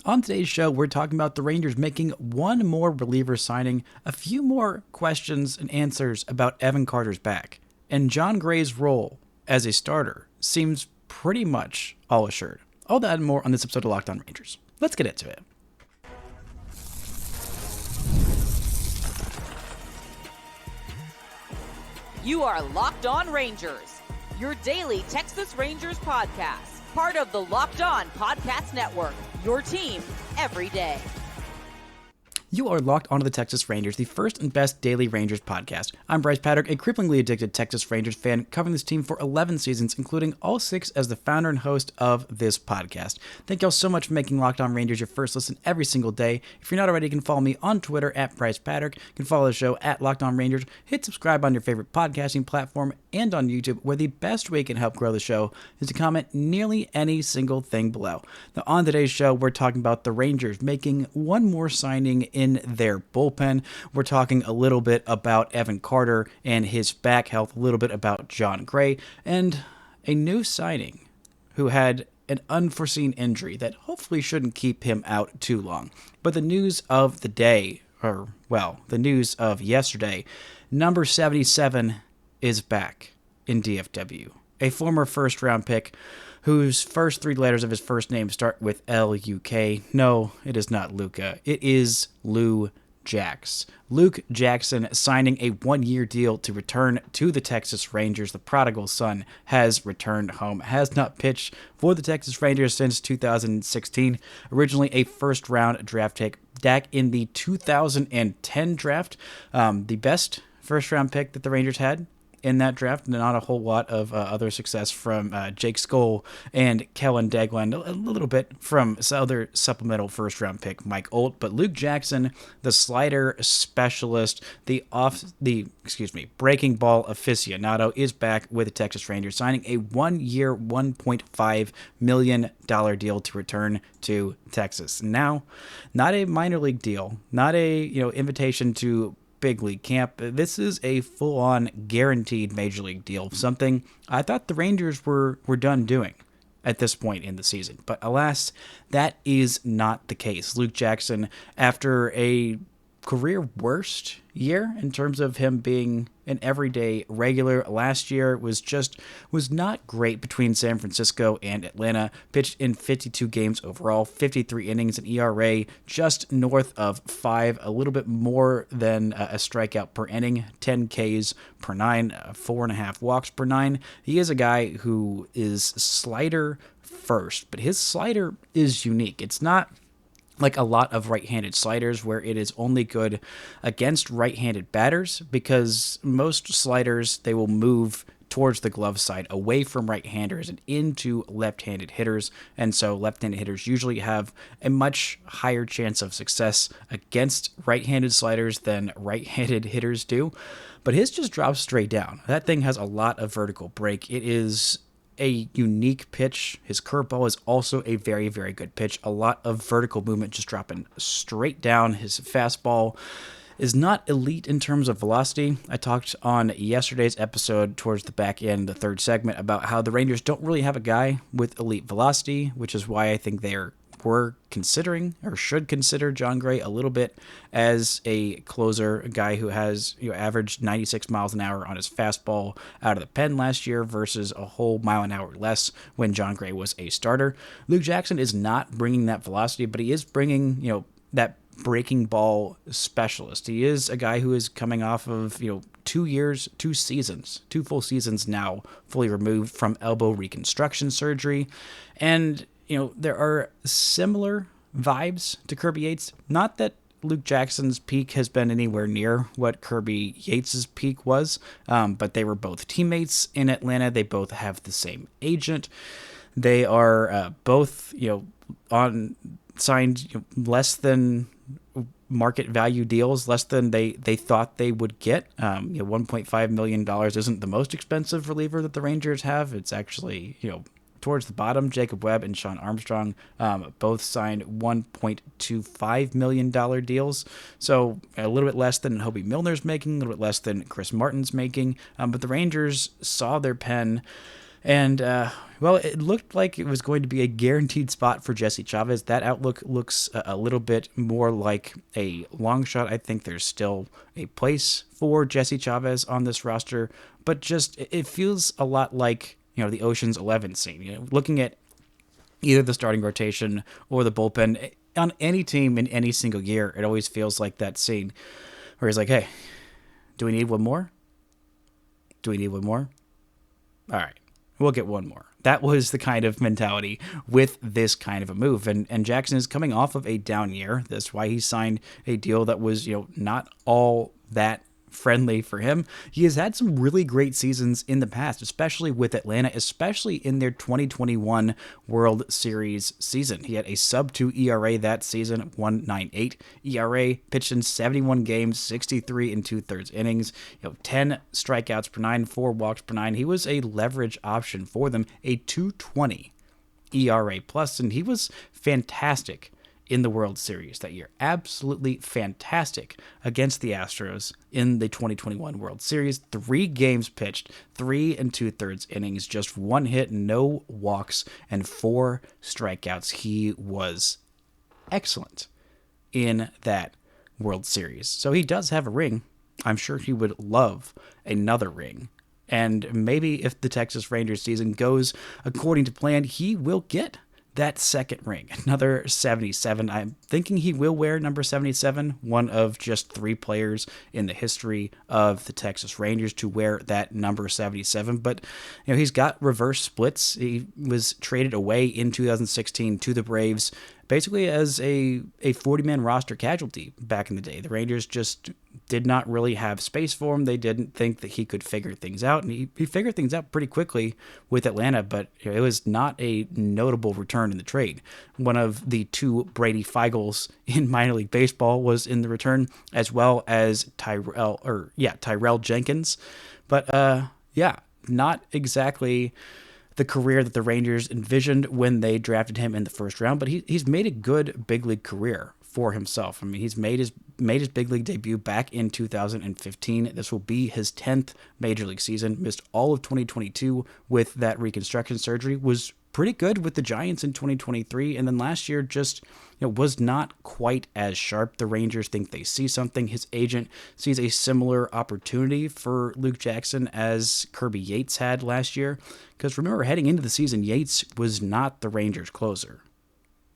On today's show, we're talking about the Rangers making one more reliever signing, a few more questions and answers about Evan Carter's back, and John Gray's role as a starter seems pretty much all assured. All that and more on this episode of Locked On Rangers. Let's get into it. You are Locked On Rangers, your daily Texas Rangers podcast, part of the Locked On Podcast Network, your team every day. You are locked onto the Texas Rangers, the first and best daily Rangers podcast. I'm Bryce Patrick, a cripplingly addicted Texas Rangers fan covering this team for 11 seasons, including all 6 as the founder and host of this podcast. Thank y'all so much for making Locked On Rangers your first listen every single day. If you're not already, you can follow me on Twitter at Bryce Patrick. You can follow the show at Locked On Rangers. Hit subscribe on your favorite podcasting platform and on YouTube, where the best way you can help grow the show is to comment nearly any single thing below. Now, on today's show, we're talking about the Rangers making one more signing in their bullpen. We're talking a little bit about Evan Carter and his back health, a little bit about John Gray, and a new signing who had an unforeseen injury that hopefully shouldn't keep him out too long. But the news of the day, the news of yesterday, number 77 is back in DFW. A former first-round pick whose first 3 letters of his first name start with L-U-K. No, it is not Luca. It is Lou Jax. Luke Jackson signing a 1-year deal to return to the Texas Rangers. The prodigal son has returned home, has not pitched for the Texas Rangers since 2016. Originally a first-round draft pick back in the 2010 draft. The best first-round pick that the Rangers had in that draft, and not a whole lot of other success from Jake Skoll and Kellen Degland, a little bit from other supplemental first-round pick Mike Olt, but Luke Jackson, the slider specialist, breaking ball aficionado, is back with the Texas Rangers, signing a 1-year, $1.5 million deal to return to Texas. Now, not a minor league deal, not a invitation to big league camp. This is a full-on guaranteed major league deal, something I thought the Rangers were done doing at this point in the season. But alas, that is not the case. Luke Jackson, after a career worst year in terms of him being an everyday regular last year, was not great between San Francisco and Atlanta. Pitched in 52 games overall, 53 innings, an ERA just north of 5, a little bit more than a strikeout per inning, 10 Ks per 9, 4.5 walks per 9. He is a guy who is slider first, but his slider is unique. It's not like a lot of right-handed sliders where it is only good against right-handed batters, because most sliders, they will move towards the glove side, away from right-handers and into left-handed hitters, and so left-handed hitters usually have a much higher chance of success against right-handed sliders than right-handed hitters do. But his just drops straight down. That thing has a lot of vertical break. It is a unique pitch. His curveball is also a very, very good pitch. A lot of vertical movement, just dropping straight down. His fastball is not elite in terms of velocity. I talked on yesterday's episode towards the back end, the third segment, about how the Rangers don't really have a guy with elite velocity, which is why I think were considering, or should consider, John Gray a little bit as a closer, a guy who has averaged 96 miles an hour on his fastball out of the pen last year versus a whole mile an hour less when John Gray was a starter. Luke Jackson is not bringing that velocity, but he is bringing that breaking ball specialist. He is a guy who is coming off of 2 full seasons now, fully removed from elbow reconstruction surgery, and there are similar vibes to Kirby Yates. Not that Luke Jackson's peak has been anywhere near what Kirby Yates's peak was, but they were both teammates in Atlanta. They both have the same agent. They are both, signed less than market value deals, less than they thought they would get. $1.5 million isn't the most expensive reliever that the Rangers have. It's actually, towards the bottom. Jacob Webb and Sean Armstrong both signed $1.25 million deals. So a little bit less than Hobie Milner's making, a little bit less than Chris Martin's making. But the Rangers saw their pen And, well, it looked like it was going to be a guaranteed spot for Jesse Chavez. That outlook looks a little bit more like a long shot. I think there's still a place for Jesse Chavez on this roster, but just it feels a lot like, the Ocean's 11 scene. Looking at either the starting rotation or the bullpen on any team in any single year, it always feels like that scene where he's like, hey, do we need one more? Do we need one more? All right, we'll get one more. That was the kind of mentality with this kind of a move. And Jackson is coming off of a down year. That's why he signed a deal that was, not all that friendly for him. He has had some really great seasons in the past, especially with Atlanta, especially in their 2021 World Series season. He had a sub-2 ERA that season, 1.98 ERA, pitched in 71 games, 63 and 2/3 innings, 10 strikeouts per 9, 4 walks per 9. He was a leverage option for them, a 2.20 ERA plus, and he was fantastic in the World Series that year. Absolutely fantastic against the Astros in the 2021 World Series. 3 games pitched, 3 and 2/3 innings, just 1 hit, no walks, and 4 strikeouts. He was excellent in that World Series. So he does have a ring. I'm sure he would love another ring. And maybe if the Texas Rangers season goes according to plan, he will get that second ring, another 77. I'm thinking he will wear number 77, one of just 3 players in the history of the Texas Rangers to wear that number 77. But, he's got reverse splits. He was traded away in 2016 to the Braves, basically as a 40-man roster casualty back in the day. The Rangers just did not really have space for him. They didn't think that he could figure things out, and he figured things out pretty quickly with Atlanta, but it was not a notable return in the trade. One of the 2 Brady Feigls in minor league baseball was in the return, as well as Tyrell Jenkins. But not exactly the career that the Rangers envisioned when they drafted him in the first round, but he's made a good big league career for himself. I mean, he's made his big league debut back in 2015. This will be his 10th major league season. Missed all of 2022 with that reconstruction surgery. Was pretty good with the Giants in 2023, and then last year just was not quite as sharp. The Rangers think they see something. His agent sees a similar opportunity for Luke Jackson as Kirby Yates had last year. Because remember, heading into the season, Yates was not the Rangers closer.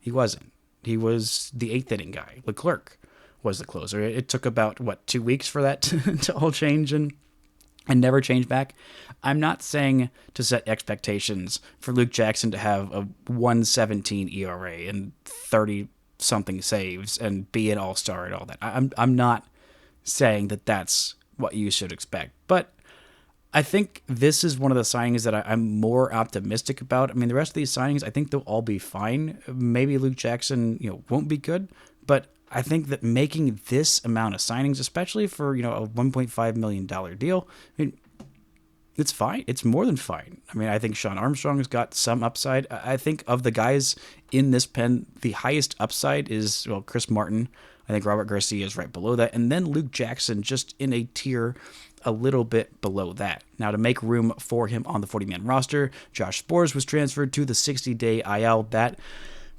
He wasn't. He was the 8th inning guy. Leclerc was the closer. It took about, 2 weeks for that to all change and never change back. I'm not saying to set expectations for Luke Jackson to have a 1.17 ERA and 30-something saves and be an all-star and all that. I'm not saying that that's what you should expect. But I think this is one of the signings that I'm more optimistic about. I mean, the rest of these signings, I think they'll all be fine. Maybe Luke Jackson, won't be good, but I think that making this amount of signings, especially for, a $1.5 million deal, I mean, it's fine. It's more than fine. I mean, I think Sean Armstrong's got some upside. I think of the guys in this pen, the highest upside is, Chris Martin. I think Robert Garcia is right below that. And then Luke Jackson just in a tier a little bit below that. Now, to make room for him on the 40-man roster, Josh Sborz was transferred to the 60-day IL. That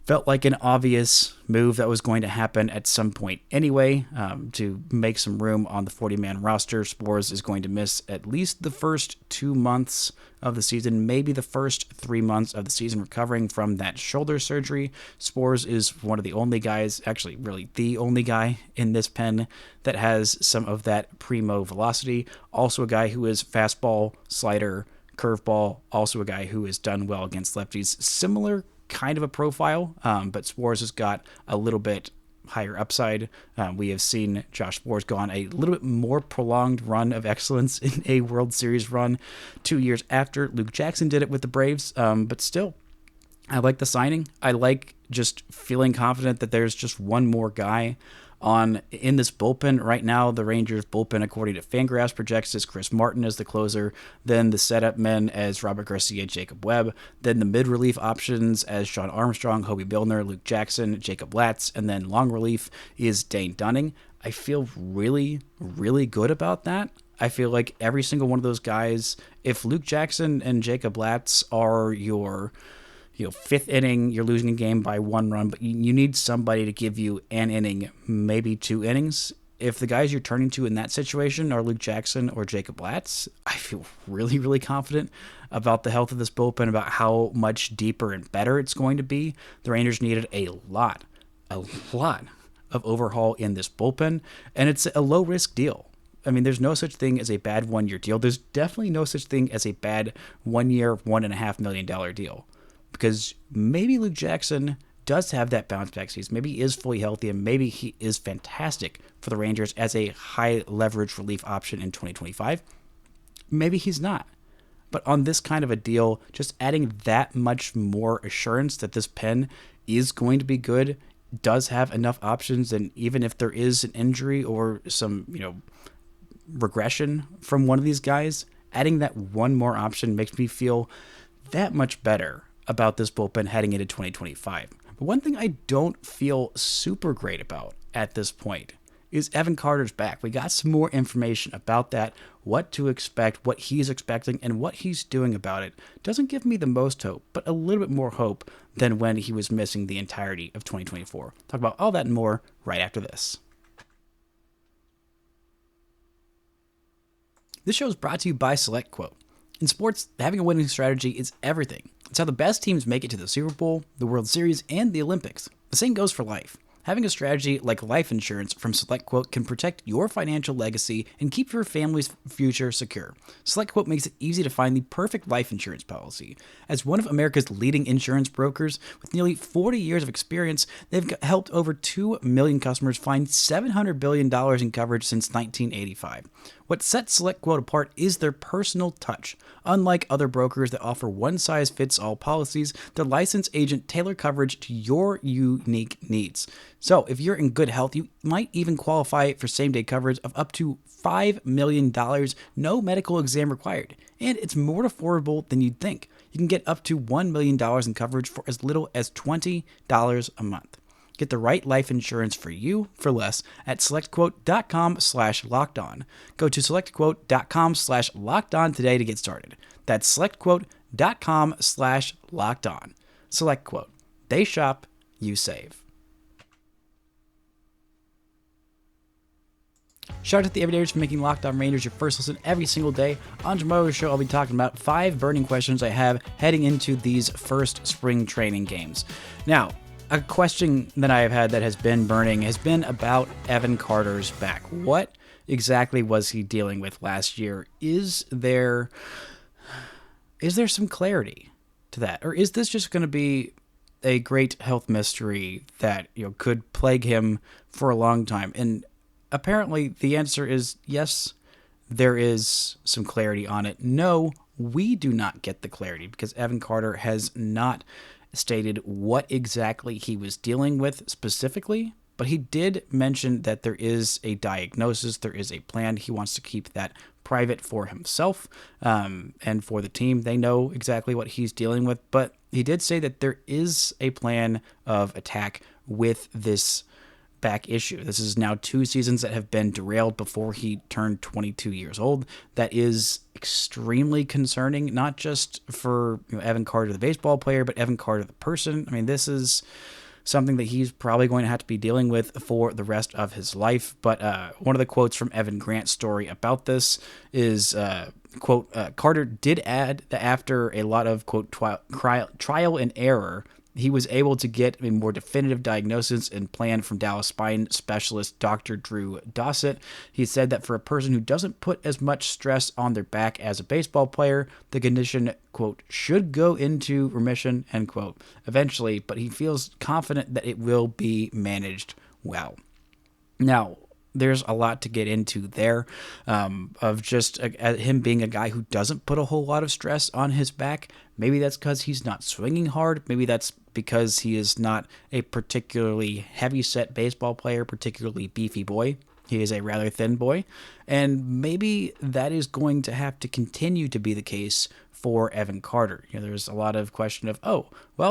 felt like an obvious move that was going to happen at some point anyway. To make some room on the 40-man roster, Sborz is going to miss at least the first 2 months of the season, maybe the first 3 months of the season, recovering from that shoulder surgery. Sborz is one of the only guys, actually really the only guy in this pen that has some of that primo velocity. Also a guy who is fastball, slider, curveball, also a guy who has done well against lefties. Similar kind of a profile, but Sborz has got a little bit higher upside. We have seen Josh Sborz go on a little bit more prolonged run of excellence in a World Series run 2 years after Luke Jackson did it with the Braves, but still, I like the signing. I like just feeling confident that there's just one more guy in this bullpen. Right now, the Rangers bullpen, according to Fangraphs, projects as Chris Martin as the closer, then the setup men as Robert Garcia, Jacob Webb, then the mid-relief options as Sean Armstrong, Hobie Billner, Luke Jackson, Jacob Latz, and then long relief is Dane Dunning. I feel really, really good about that. I feel like every single one of those guys if Luke Jackson and Jacob Latz are your fifth inning, you're losing a game by 1 run, but you need somebody to give you an inning, maybe 2 innings. If the guys you're turning to in that situation are Luke Jackson or Jacob Latz, I feel really, really confident about the health of this bullpen, about how much deeper and better it's going to be. The Rangers needed a lot of overhaul in this bullpen, and it's a low-risk deal. I mean, there's no such thing as a bad 1-year deal. There's definitely no such thing as a bad 1-year, $1.5 million deal. Because maybe Luke Jackson does have that bounce back season. Maybe he is fully healthy, and maybe he is fantastic for the Rangers as a high leverage relief option in 2025. Maybe he's not. But on this kind of a deal, just adding that much more assurance that this pen is going to be good, does have enough options, and even if there is an injury or some, regression from one of these guys, adding that one more option makes me feel that much better about this bullpen heading into 2025. But one thing I don't feel super great about at this point is Evan Carter's back. We got some more information about that, what to expect, what he's expecting, and what he's doing about it. Doesn't give me the most hope, but a little bit more hope than when he was missing the entirety of 2024. Talk about all that and more right after this. This show is brought to you by SelectQuote. In sports, having a winning strategy is everything. It's how the best teams make it to the Super Bowl, the World Series, and the Olympics. The same goes for life. Having a strategy like life insurance from SelectQuote can protect your financial legacy and keep your family's future secure. SelectQuote makes it easy to find the perfect life insurance policy. As one of America's leading insurance brokers with nearly 40 years of experience, they've helped over 2 million customers find $700 billion in coverage since 1985. What sets SelectQuote apart is their personal touch. Unlike other brokers that offer one-size-fits-all policies, their licensed agent tailor coverage to your unique needs. So, if you're in good health, you might even qualify for same-day coverage of up to $5 million, no medical exam required. And it's more affordable than you'd think. You can get up to $1 million in coverage for as little as $20 a month. Get the right life insurance for you for less at selectquote.com/lockedon. Go to selectquote.com/lockedon today to get started. That's selectquote.com/lockedon. SelectQuote. They shop, you save. Shout out to the Everydayers for making Locked On Rangers your first listen every single day. On tomorrow's show, I'll be talking about 5 burning questions I have heading into these first spring training games. Now, a question that I have had that has been burning has been about Evan Carter's back. What exactly was he dealing with last year? Is there some clarity to that? Or is this just going to be a great health mystery that could plague him for a long time? And apparently the answer is yes, there is some clarity on it. No, we do not get the clarity because Evan Carter has not stated what exactly he was dealing with specifically, but he did mention that there is a diagnosis, there is a plan. He wants to keep that private for himself and for the team. They know exactly what he's dealing with, but he did say that there is a plan of attack with this back issue. This is now 2 seasons that have been derailed before he turned 22 years old. That is extremely concerning, not just for Evan Carter, the baseball player, but Evan Carter, the person. I mean, this is something that he's probably going to have to be dealing with for the rest of his life. But one of the quotes from Evan Grant's story about this is, quote, Carter did add that after a lot of, quote, trial and error, he was able to get a more definitive diagnosis and plan from Dallas spine specialist Dr. Drew Dossett. He said that for a person who doesn't put as much stress on their back as a baseball player, the condition, quote, should go into remission, end quote, eventually, but he feels confident that it will be managed well. Now, there's a lot to get into there of just him being a guy who doesn't put a whole lot of stress on his back. Maybe that's because he's not swinging hard. Maybe that's because he is not a particularly heavy-set baseball player, particularly beefy boy. He is a rather thin boy. And maybe that is going to have to continue to be the case for Evan Carter. There's a lot of question of,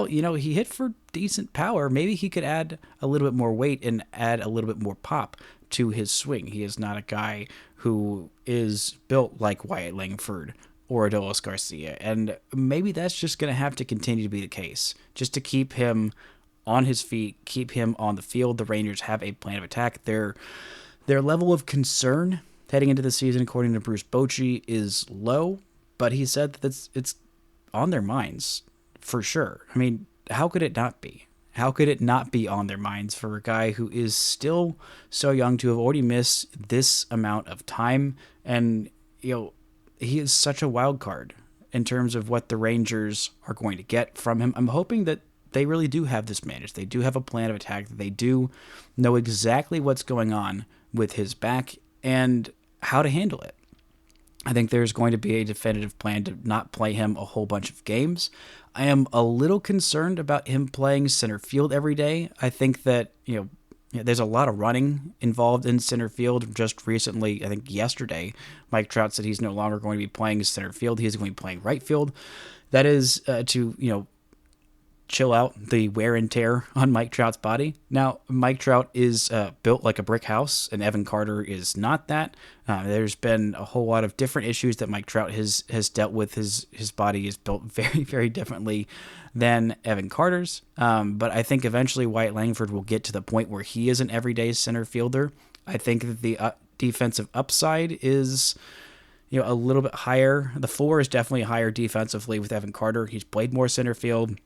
he hit for decent power. Maybe he could add a little bit more weight and add a little bit more pop to his swing. He is not a guy who is built like Wyatt Langford or Adolis Garcia. And maybe that's just going to have to continue to be the case, just to keep him on his feet, keep him on the field. The Rangers have a plan of attack. Their level of concern heading into the season, according to Bruce Bochy, is low, but he said that it's on their minds for sure. I mean, how could it not be? How could it not be on their minds for a guy who is still so young to have already missed this amount of time? And, he is such a wild card in terms of what the Rangers are going to get from him. I'm hoping that they really do have this managed. They do have a plan of attack. They do know exactly what's going on with his back and how to handle it. I think there's going to be a definitive plan to not play him a whole bunch of games. I am a little concerned about him playing center field every day. I think that, there's a lot of running involved in center field. Just recently, I think yesterday, Mike Trout said he's no longer going to be playing center field. He's going to be playing right field. That is to, chill out the wear and tear on Mike Trout's body. Now, Mike Trout is built like a brick house, and Evan Carter is not that. There's been a whole lot of different issues that Mike Trout has dealt with. His body is built very, very differently than Evan Carter's. But I think eventually Wyatt Langford will get to the point where he is an everyday center fielder. I think that the defensive upside is a little bit higher. The floor is definitely higher defensively with Evan Carter. He's played more center field.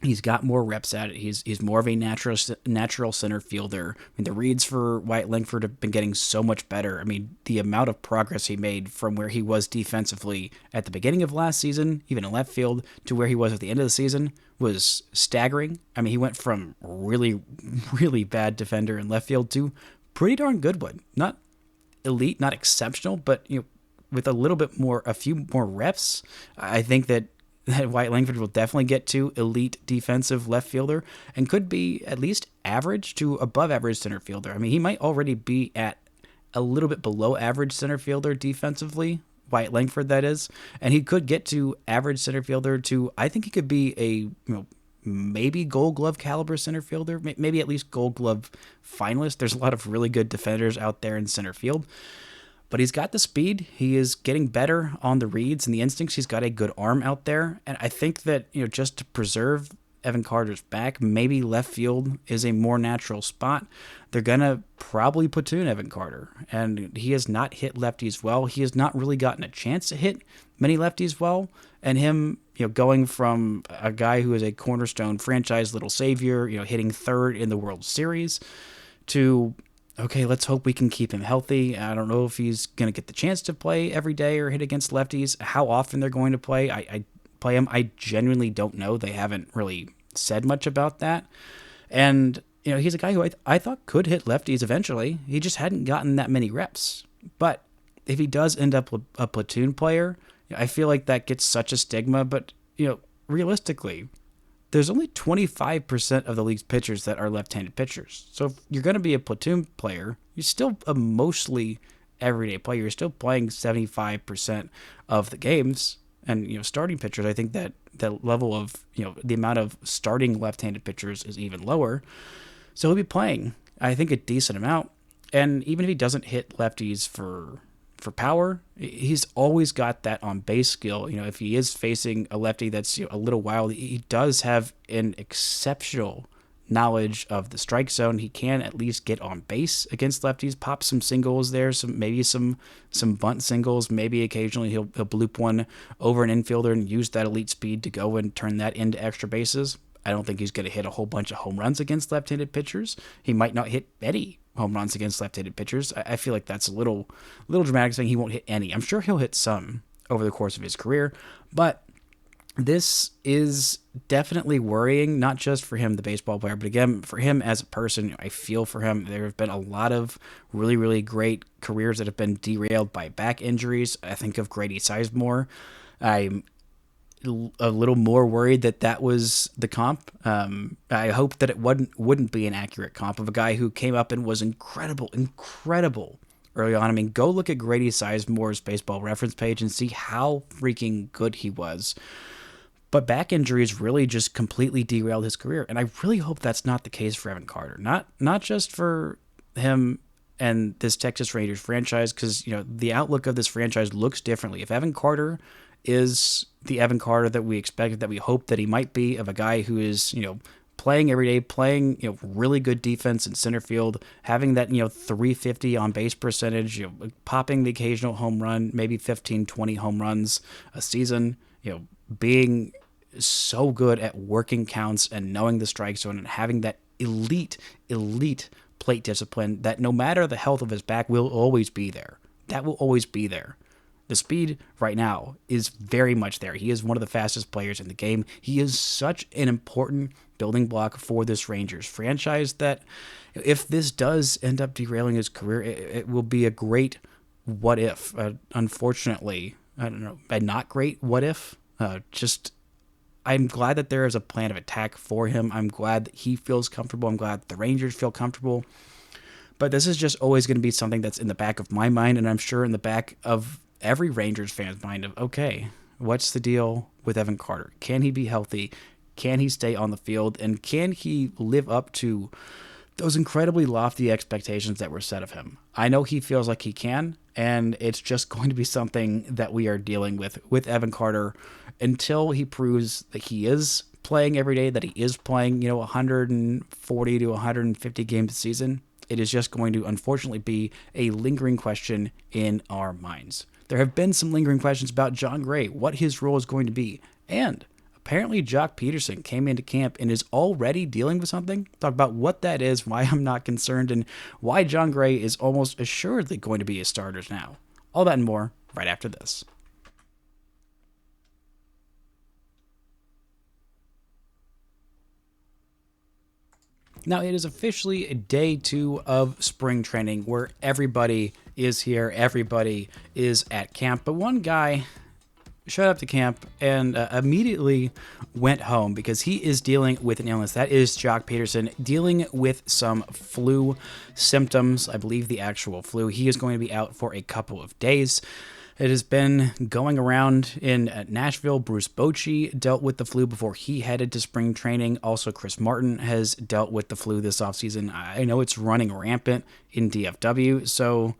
He's got more reps at it. He's more of a natural center fielder. I mean, the reads for Wyatt Langford have been getting so much better. I mean, the amount of progress he made from where he was defensively at the beginning of last season, even in left field, to where he was at the end of the season was staggering. I mean, he went from really, really bad defender in left field to pretty darn good one. Not elite, not exceptional, but with a few more reps, I think that Wyatt Langford will definitely get to elite defensive left fielder and could be at least average to above average center fielder. I mean, he might already be at a little bit below average center fielder defensively, Wyatt Langford that is, and he could get to average center fielder to, I think he could be a, maybe Gold Glove caliber center fielder, maybe at least Gold Glove finalist. There's a lot of really good defenders out there in center field. But he's got the speed. He is getting better on the reads and the instincts. He's got a good arm out there. And I think that, just to preserve Evan Carter's back, maybe left field is a more natural spot. They're going to probably platoon Evan Carter. And he has not hit lefties well. He has not really gotten a chance to hit many lefties well. And him, going from a guy who is a cornerstone franchise little savior, hitting third in the World Series to, okay, let's hope we can keep him healthy. I don't know if he's going to get the chance to play every day or hit against lefties. How often they're going to play, I play him. I genuinely don't know. They haven't really said much about that. And, he's a guy who I thought could hit lefties eventually. He just hadn't gotten that many reps. But if he does end up a platoon player, I feel like that gets such a stigma. But, realistically, there's only 25% of the league's pitchers that are left-handed pitchers. So if you're going to be a platoon player, you're still a mostly everyday player. You're still playing 75% of the games. And, starting pitchers, I think that level of, the amount of starting left-handed pitchers is even lower. So he'll be playing, I think, a decent amount. And even if he doesn't hit lefties for power, he's always got that on base skill. If he is facing a lefty that's a little wild, he does have an exceptional knowledge of the strike zone. He can at least get on base against lefties, pop some singles there, maybe some bunt singles, maybe occasionally he'll bloop one over an infielder and use that elite speed to go and turn that into extra bases. I don't think he's going to hit a whole bunch of home runs against left-handed pitchers. He might not hit any home runs against left-handed pitchers. I feel like that's a little dramatic saying he won't hit any. I'm sure he'll hit some over the course of his career, but this is definitely worrying, not just for him, the baseball player, but again, for him as a person. I feel for him. There have been a lot of really, really great careers that have been derailed by back injuries. I think of Grady Sizemore. I'm a little more worried that was the comp. I hope that it wouldn't be an accurate comp of a guy who came up and was incredible early on. I mean, go look at Grady Sizemore's baseball reference page and see how freaking good he was. But back injuries really just completely derailed his career. And I really hope that's not the case for Evan Carter. Not just for him and this Texas Rangers franchise, because the outlook of this franchise looks differently. If Evan Carter is the Evan Carter that we expected, that we hope that he might be, of a guy who is playing every day, playing really good defense in center field, having that 350 on base percentage, popping the occasional home run, maybe 15, 20 home runs a season, being so good at working counts and knowing the strike zone and having that elite plate discipline that no matter the health of his back will always be there. That will always be there. The speed right now is very much there. He is one of the fastest players in the game. He is such an important building block for this Rangers franchise that if this does end up derailing his career, it will be a great what if. Unfortunately, I don't know, a not great what if. I'm glad that there is a plan of attack for him. I'm glad that he feels comfortable. I'm glad that the Rangers feel comfortable. But this is just always going to be something that's in the back of my mind, and I'm sure in the back of every Rangers fan's mind of, okay, what's the deal with Evan Carter? Can he be healthy? Can he stay on the field? And can he live up to those incredibly lofty expectations that were set of him? I know he feels like he can, and it's just going to be something that we are dealing with Evan Carter until he proves that he is playing every day, that he is playing 140 to 150 games a season. It is just going to unfortunately be a lingering question in our minds. There have been some lingering questions about Jon Gray, what his role is going to be, and apparently Jock Pederson came into camp and is already dealing with something. Talk about what that is, why I'm not concerned, and why Jon Gray is almost assuredly going to be a starter now. All that and more right after this. Now, it is officially day 2 of spring training where everybody is here, everybody is at camp, but one guy showed up to camp and immediately went home because he is dealing with an illness. That is Jock Pederson dealing with some flu symptoms, I believe the actual flu. He is going to be out for a couple of days. It has been going around in Nashville. Bruce Bochy dealt with the flu before he headed to spring training. Also, Chris Martin has dealt with the flu this offseason. I know it's running rampant in DFW, so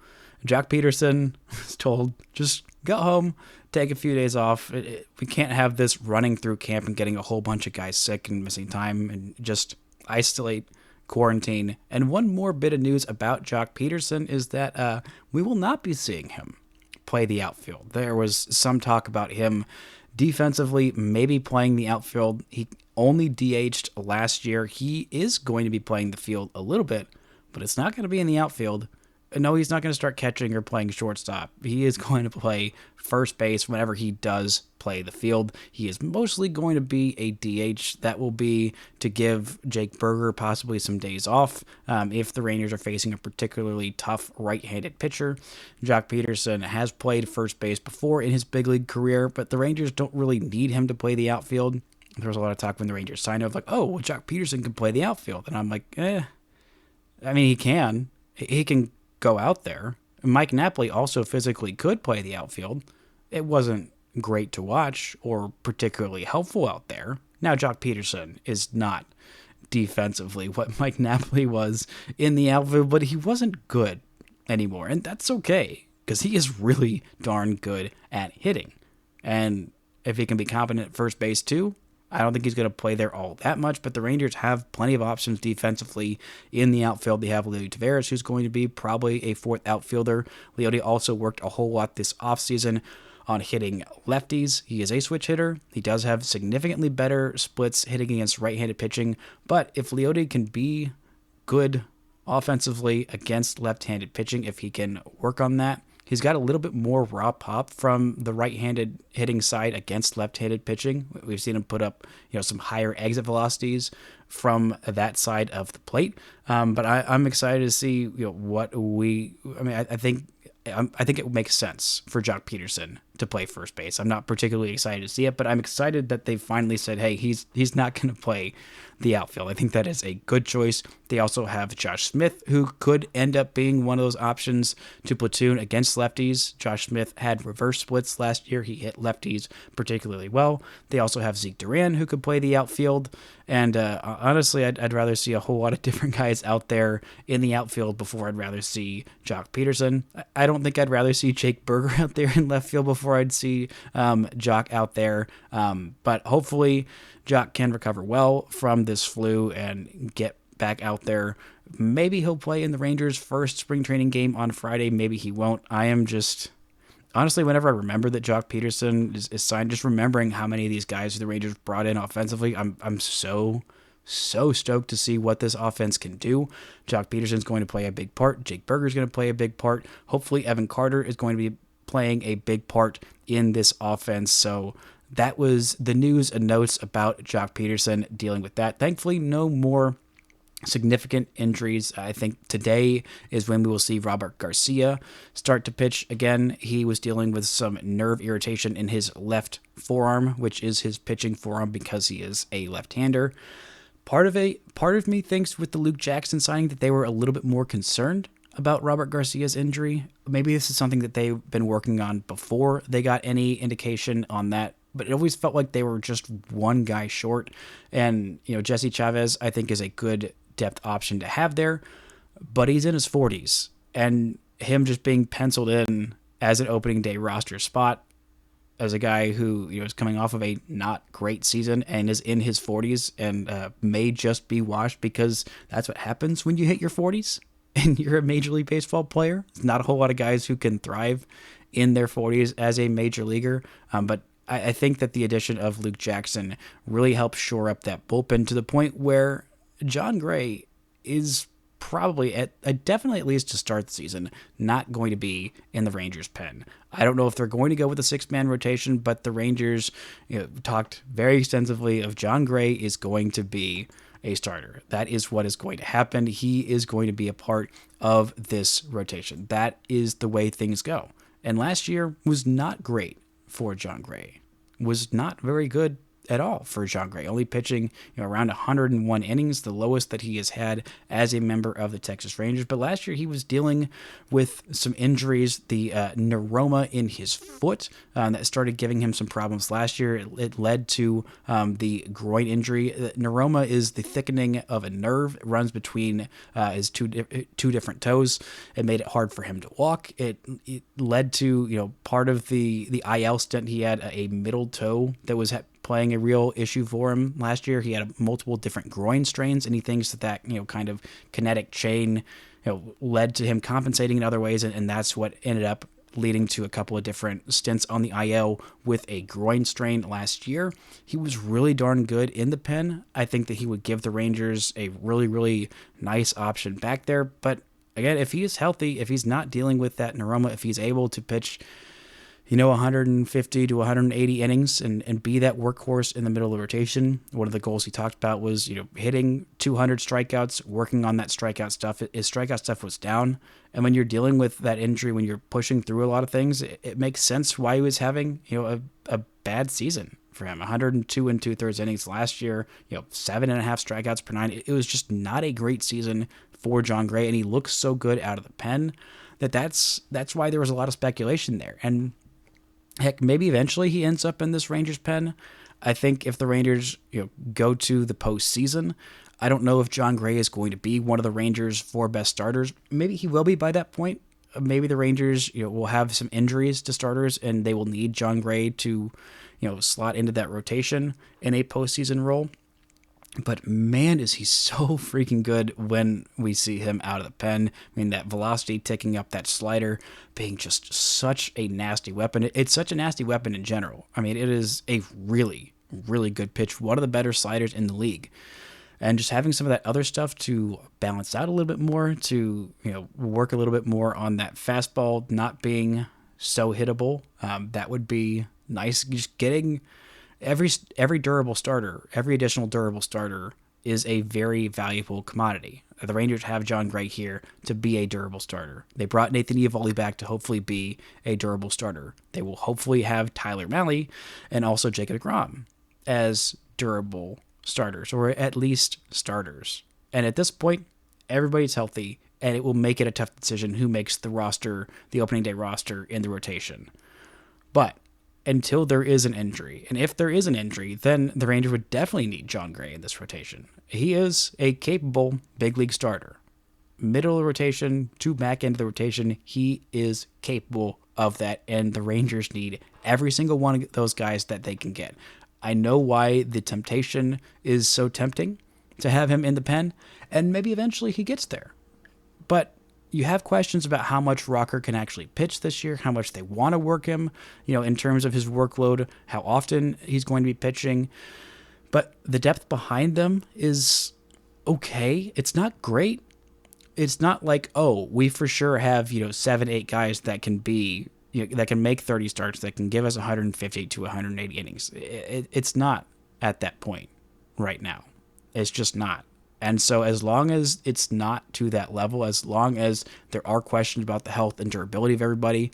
Jock Pederson is told, just go home, take a few days off. We can't have this running through camp and getting a whole bunch of guys sick and missing time, and just isolate, quarantine. And one more bit of news about Jock Pederson is that we will not be seeing him play the outfield. There was some talk about him defensively maybe playing the outfield. He only DH'd last year. He is going to be playing the field a little bit, but it's not going to be in the outfield. No, he's not going to start catching or playing shortstop. He is going to play first base whenever he does play the field. He is mostly going to be a DH. That will be to give Jake Berger possibly some days off if the Rangers are facing a particularly tough right-handed pitcher. Jock Pederson has played first base before in his big league career, but the Rangers don't really need him to play the outfield. There was a lot of talk when the Rangers signed him of like, oh, well, Jock Pederson can play the outfield. And I'm like, I mean, he can. He can go out there. Mike Napoli also physically could play the outfield. It wasn't great to watch or particularly helpful out there. Now, Jock Pederson is not defensively what Mike Napoli was in the outfield, but he wasn't good anymore, and that's okay because he is really darn good at hitting. And if he can be competent at first base too, I don't think he's going to play there all that much, but the Rangers have plenty of options defensively in the outfield. They have Leody Taveras, who's going to be probably a fourth outfielder. Leody also worked a whole lot this offseason on hitting lefties. He is a switch hitter. He does have significantly better splits hitting against right-handed pitching, but if Leody can be good offensively against left-handed pitching, if he can work on that, he's got a little bit more raw pop from the right-handed hitting side against left-handed pitching. We've seen him put up, some higher exit velocities from that side of the plate. But I'm excited to see, I think it makes sense for Jock Pederson to play first base. I'm not particularly excited to see it, but I'm excited that they finally said, hey, he's not going to play the outfield. I think that is a good choice. They also have Josh Smith, who could end up being one of those options to platoon against lefties. Josh Smith had reverse splits last year. He hit lefties particularly well. They also have Zeke Duran, who could play the outfield. And honestly, I'd rather see a whole lot of different guys out there in the outfield before I'd rather see Jock Pederson. I don't think I'd rather see Jake Berger out there in left field before I'd see Jock out there. But hopefully Jock can recover well from this flu and get back out there. Maybe he'll play in the Rangers' first spring training game on Friday. Maybe he won't. I am just... Honestly, whenever I remember that Jock Pederson is signed, just remembering how many of these guys the Rangers brought in offensively, I'm so stoked to see what this offense can do. Jock Pederson's going to play a big part. Jake Berger's going to play a big part. Hopefully, Evan Carter is going to be playing a big part in this offense. So that was the news and notes about Jock Pederson dealing with that. Thankfully, no more significant injuries. I think today is when we will see Robert Garcia start to pitch again. He was dealing with some nerve irritation in his left forearm, which is his pitching forearm because he is a left-hander. Part of me thinks with the Luke Jackson signing that they were a little bit more concerned about Robert Garcia's injury. Maybe this is something that they've been working on before they got any indication on that. But it always felt like they were just one guy short. And, Jesse Chavez, I think, is a good depth option to have there, but he's in his 40s, and him just being penciled in as an opening day roster spot as a guy who is coming off of a not great season and is in his 40s and may just be washed because that's what happens when you hit your 40s and you're a Major League Baseball player. It's not a whole lot of guys who can thrive in their 40s as a major leaguer, but I think that the addition of Luke Jackson really helps shore up that bullpen to the point where John Gray is probably, definitely at least to start the season, not going to be in the Rangers' pen. I don't know if they're going to go with a 6-man rotation, but the Rangers talked very extensively of John Gray is going to be a starter. That is what is going to happen. He is going to be a part of this rotation. That is the way things go. And last year was not great for John Gray. Was not very good at all for John Gray, only pitching around 101 innings, the lowest that he has had as a member of the Texas Rangers. But last year he was dealing with some injuries, the neuroma in his foot that started giving him some problems last year. It led to the groin injury. Neuroma is the thickening of a nerve. It runs between his two different toes. It made it hard for him to walk. It led to part of the IL stint. He had a middle toe that was playing a real issue for him last year. He had multiple different groin strains, and he thinks that kind of kinetic chain led to him compensating in other ways, and that's what ended up leading to a couple of different stints on the IL with a groin strain last year. He was really darn good in the pen. I think that he would give the Rangers a really, really nice option back there. But again, if he is healthy, if he's not dealing with that neuroma, if he's able to pitch 150 to 180 innings and be that workhorse in the middle of the rotation. One of the goals he talked about was, hitting 200 strikeouts, working on that strikeout stuff. His strikeout stuff was down. And when you're dealing with that injury, when you're pushing through a lot of things, it makes sense why he was having, a bad season for him. 102 and 2/3 innings last year, 7.5 strikeouts per 9. It was just not a great season for John Gray. And he looks so good out of the pen that's why there was a lot of speculation there. And heck, maybe eventually he ends up in this Rangers pen. I think if the Rangers go to the postseason, I don't know if John Gray is going to be one of the Rangers' 4 best starters. Maybe he will be by that point. Maybe the Rangers will have some injuries to starters, and they will need John Gray to slot into that rotation in a postseason role. But man, is he so freaking good when we see him out of the pen. I mean, that velocity ticking up, that slider being just such a nasty weapon. It's such a nasty weapon in general. I mean, it is a really, really good pitch. One of the better sliders in the league. And just having some of that other stuff to balance out a little bit more, to work a little bit more on that fastball not being so hittable, that would be nice. Just getting every durable starter, every additional durable starter is a very valuable commodity. The Rangers have John Gray here to be a durable starter. They brought Nathan Eovaldi back to hopefully be a durable starter. They will hopefully have Tyler Mahle and also Jacob deGrom as durable starters, or at least starters. And at this point, everybody's healthy, and it will make it a tough decision who makes the roster, the opening day roster in the rotation. But until there is an injury, and if there is an injury, then the Rangers would definitely need John Gray in this rotation. He is a capable big league starter. Middle of the rotation to back end of the rotation, he is capable of that, and the Rangers need every single one of those guys that they can get. I know why the temptation is so tempting to have him in the pen, and maybe eventually he gets there. But you have questions about how much Rocker can actually pitch this year, how much they want to work him, in terms of his workload, how often he's going to be pitching. But the depth behind them is okay. It's not great. It's not like, oh, we for sure have, 7, 8 guys that can be, that can make 30 starts, that can give us 150 to 180 innings. It's not at that point right now. It's just not. And so as long as it's not to that level, as long as there are questions about the health and durability of everybody,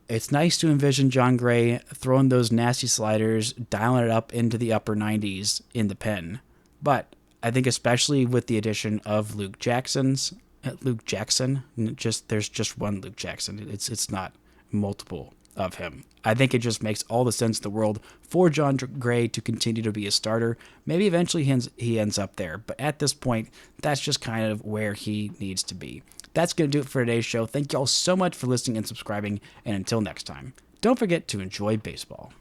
it's nice to envision John Gray throwing those nasty sliders, dialing it up into the upper 90s in the pen. But I think especially with the addition of Luke Jackson, there's just one Luke Jackson. It's not multiple of him. I think it just makes all the sense in the world for John Gray to continue to be a starter. Maybe eventually he ends up there, but at this point, that's just kind of where he needs to be. That's going to do it for today's show. Thank you all so much for listening and subscribing, and until next time, don't forget to enjoy baseball.